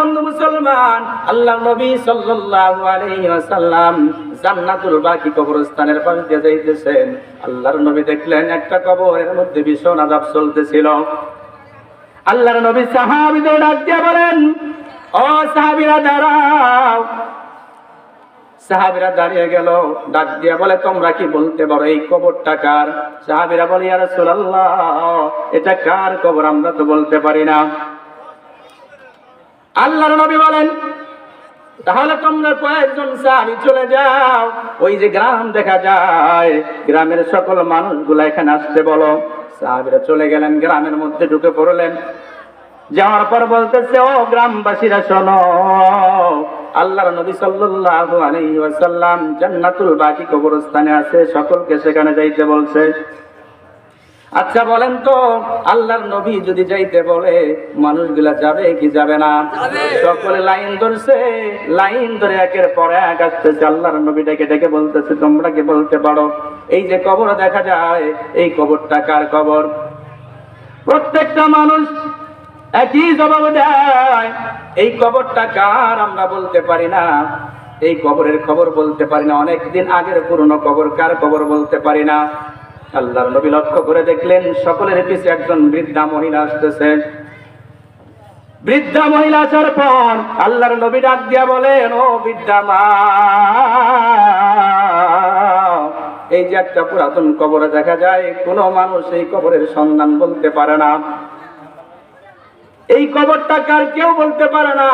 বন্ধু মুসলমান, আল্লাহর নবী সাল্লাল্লাহু আলাইহি ওয়াসাল্লাম জান্নাতুল বাকি কবরস্থানের পাশ দিয়ে যাইতেছেন। আল্লাহর নবী দেখলেন একটা কবরের মধ্যে ভীষণ আযাব চলতেছিল। আল্লাহর নবী সাহাবীদের ডাক দিয়ে বলেন, ও সাহাবীরা দাঁড়াও। সাহাবীরা দাঁড়িয়ে গেল, ডাক দিয়ে বলে, তোমরা কি বলতে পারো এই কবরটা কার? সাহাবীরা বলে, ইয়া রাসূলুল্লাহ, এটা কার কবর? আমরা তো বলতে পারি না। আল্লাহর নবী বলেন, তাহলে তোমরা কয়েকজন সাহাবী চলে যাও, ওই যে গ্রাম দেখা যায়, গ্রামের সকল মানুষগুলা এখানে আসতে বলো। সাহাবীরা চলে গেলেন, গ্রামের মধ্যে ঢুকে পড়লেন। যাওয়ার পর বলতেছে, ও গ্রামবাসীরা শোনো, আল্লাহর নবী সাল্লাল্লাহু আলাইহি ওয়াসাল্লাম জান্নাতুল বাকি কবরস্থানে আছে, সকলকে সেখানে যাইতে বলছে। আচ্ছা বলেন তো, আল্লাহর নবী যদি যাইতে বলে মানুষগুলা যাবে কি যাবে না? সকলে লাইন ধরছে, লাইন ধরে একের পর এক আসতেছে। আল্লাহর নবী ডেকে ডেকে বলতেছে, তোমরা কি বলতে পারো এই যে কবর দেখা যায়, এই কবরটা কার কবর? প্রত্যেকটা মানুষ একই জবাব দেয়, এই কবরটা কার? আমরা বলতে পারি না, এই কবরের খবর বলতে পারি না, অনেকদিন আগের পুরনো কবর, কার কবর বলতে পারি না। আল্লাহর নবী লক্ষ্য করে দেখলেন সকলের পিছে একজন বৃদ্ধা মহিলা আসতেছে। বৃদ্ধা মহিলা আসার পর আল্লাহর নবী ডাক দিয়া বলেন, ও বৃদ্ধা মা, এই যে একটা পুরাতন কবর দেখা যায়, কোনো মানুষ এই কবরের সন্ধান বলতে পারে না, এই কবরটা কার কেউ বলতে পারে না,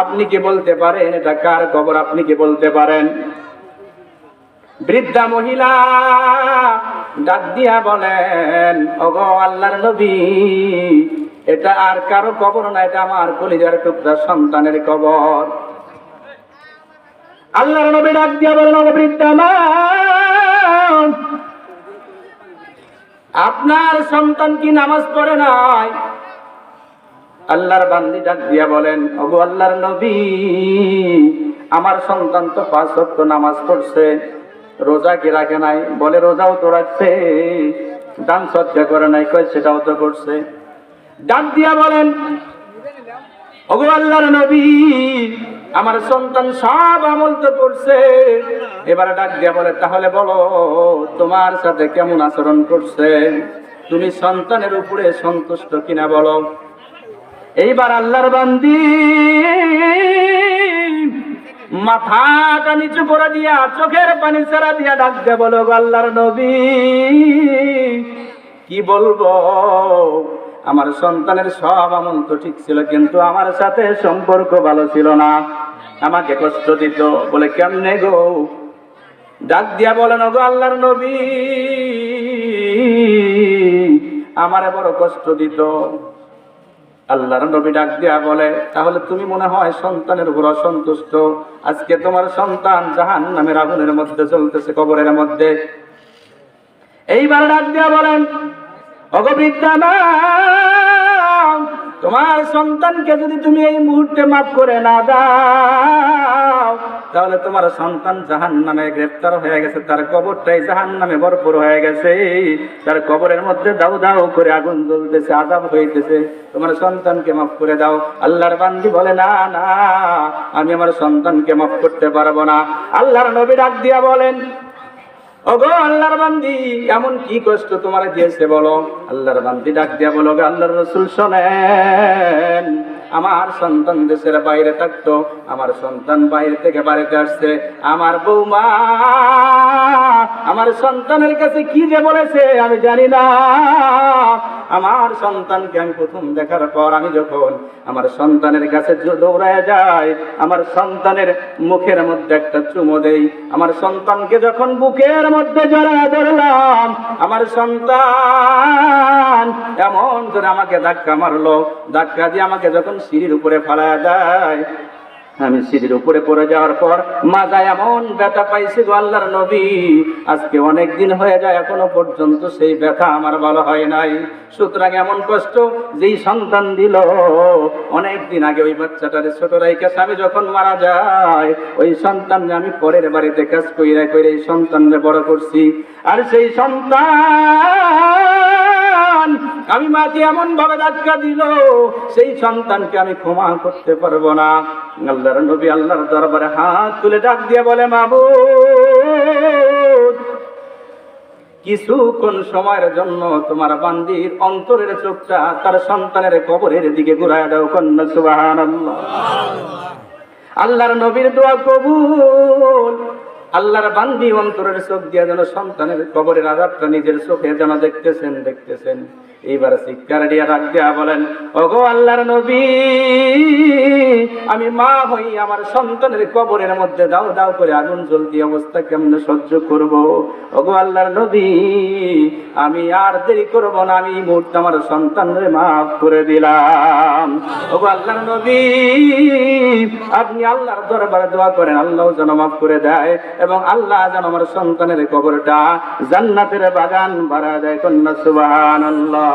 আপনি কি বলতে পারেন এটা কার কবর? আপনি কি বলতে পারেন? বৃদ্ধা মহিলা ডাক দিয়া বলেন, ওগো আল্লাহর নবী, এটা আর কারো কবর না, এটা আমার কলিজার টুকরা সন্তানের কবর। আল্লাহর নবী ডাক দিয়া বলেন, ওগো বৃদ্ধা মা, আপনার সন্তান কি নামাজ পড়ে নাই? আল্লাহর বান্দি ডাক দিয়া বলেন, ওগো আল্লাহর নবী, আমার সন্তান তো 5 ওয়াক্ত নামাজ পড়ছে, রোজা কি রাখে নাই? বলে রোজাও তো রাখছে, দান সদকা করে নাই, কই সেটাও তো করছে। ডাক দিয়া বলেন, ওগো আল্লাহর নবী, আমার সন্তান সব আমল তো করছে। এবারে ডাক দিয়া বলে, তাহলে বলো তোমার সাথে কেমন আচরণ করছে, তুমি সন্তানের উপরে সন্তুষ্ট কিনা বলো। এইবার আল্লাহর বান্দি মাথাটা নিচু করে দিয়া চোখের পানি ছেড়া দিয়া ডাক দিয়ে বলো, আল্লাহর নবী, কি বলবো, আমার সন্তানের সব আমল তো ঠিক ছিল, কিন্তু আমার সাথে সম্পর্ক ভালো ছিল না, আমাকে কষ্ট দিত। বলে কেমনে গো? ডাক দিয়া বলেন, ওগো আল্লাহর নবী, আমারে বড় কষ্ট দিত। আল্লাহর নবী ডাক দিয়া বলে, তাহলে তুমি মনে হয় সন্তানের উপর অসন্তুষ্ট, আজকে তোমার সন্তান জাহান্নামের আগুনের মধ্যে চলতেছে, কবরের মধ্যে। এইবার ডাক দিয়া বলেন, ওগো বৃদ্ধা মা, তোমার সন্তানকে যদি তুমি এই মুহূর্তে মাফ করে না দাও, তাহলে তোমার সন্তান জাহান্নামে গ্রেফতার হয়ে গেছে, তার কবরটাই জাহান্নামে ভরপুর হয়ে গেছে, তার কবরের মধ্যে দাউ দাউ করে আগুন জ্বলতেছে, আযাব হইতেছে, তোমার সন্তানকে মাফ করে দাও। আল্লাহর বান্দি বলে, না না, আমি আমার সন্তানকে মাফ করতে পারবো না। আল্লাহর নবী ডাক দিয়া বলেন, ওগো আল্লাহর বান্দি, এমন কি কষ্ট তোমার দিয়েছে বলো? আল্লাহর বান্দি ডাক দিয়া বলো, আল্লাহর রাসূল শোনেন, আমার সন্তান দেশের বাইরে থাকতো, আমার সন্তান বাইরে থেকে বাড়িতে আসছে, আমার বৌমা আমার সন্তানের কাছে কি যে বলেছে আমি জানি না। আমার সন্তানকে আমি প্রথম দেখার পর আমি যখন আমার সন্তানের কাছে দৌড়ায় যাই, আমার সন্তানের মুখের মধ্যে একটা চুমো দেই, আমার সন্তানকে যখন বুকের মধ্যে জড়ায় ধরলাম, আমার সন্তান এমন করে আমাকে ধাক্কা মারলো, ধাক্কা দিয়ে আমাকে যখন সিঁড়ির উপরে ফালায় দেয়, আমি সিঁড়ির উপরে পড়ে যাওয়ার পর মাথায় এমন ব্যথা পাইছি গো আল্লাহর নবী, আজকে অনেক দিন হয়ে যায়, এখনো পর্যন্ত সেই ব্যথা আমার ভালো হয় নাই। সুতরাং এমন কষ্ট যেই সন্তান দিল, অনেক দিন আগে ওই বাচ্চাটার ছোট রাইকা স্বামী যখন মারা যায়, ওই সন্তান আমি পরের বাড়িতে কাজ কইরা কইরা এই সন্তানরে বড় করছি, আর সেই সন্তান আমি মাকে এমন ভাবে ধাক্কা দিল, সেই সন্তানকে আমি ক্ষমা করতে পারবো না। আল্লাহর নবী আল্লাহর দরবারে হাত তুলে ডাক দিয়ে বলে, মাবুদ, কিছুক্ষণ সময়ের জন্য তোমার বান্দির অন্তরের চোখটা তার সন্তানের কবরের দিকে ঘুরায় দাও। কন্যা সুবহানাল্লাহ। আল্লাহর নবীর দোয়া কবুল। আল্লাহর বান্দি অন্তরের চোখ দিয়ে যেন সন্তানের কবরের আযাবটা নিজের চোখে যেন দেখতেছেন। এইবার চিৎকার দিয়ে ডাক দিয়া বলেন, ওগো আল্লাহর নবী, আমি মা হই, আমার সন্তানের কবরের মধ্যে দাও দাও করে আগুন জ্বলতি অবস্থা কেমনে সহ্য করব? ওগো আল্লাহর নবী, আমি আর দেরি করব না, আমি এই মুহূর্তে আমার সন্তানরে মাফ করে দিলাম। ওগো আল্লাহর নবী, আপনি আল্লাহর দরবারে দোয়া করেন, আল্লাহ যেন মাফ করে দেয় এবং আল্লাহ যেন আমার সন্তানের কবরটা জান্নাতের বাগান বানায় দেয়। কন্যা সুবহানাল্লাহ।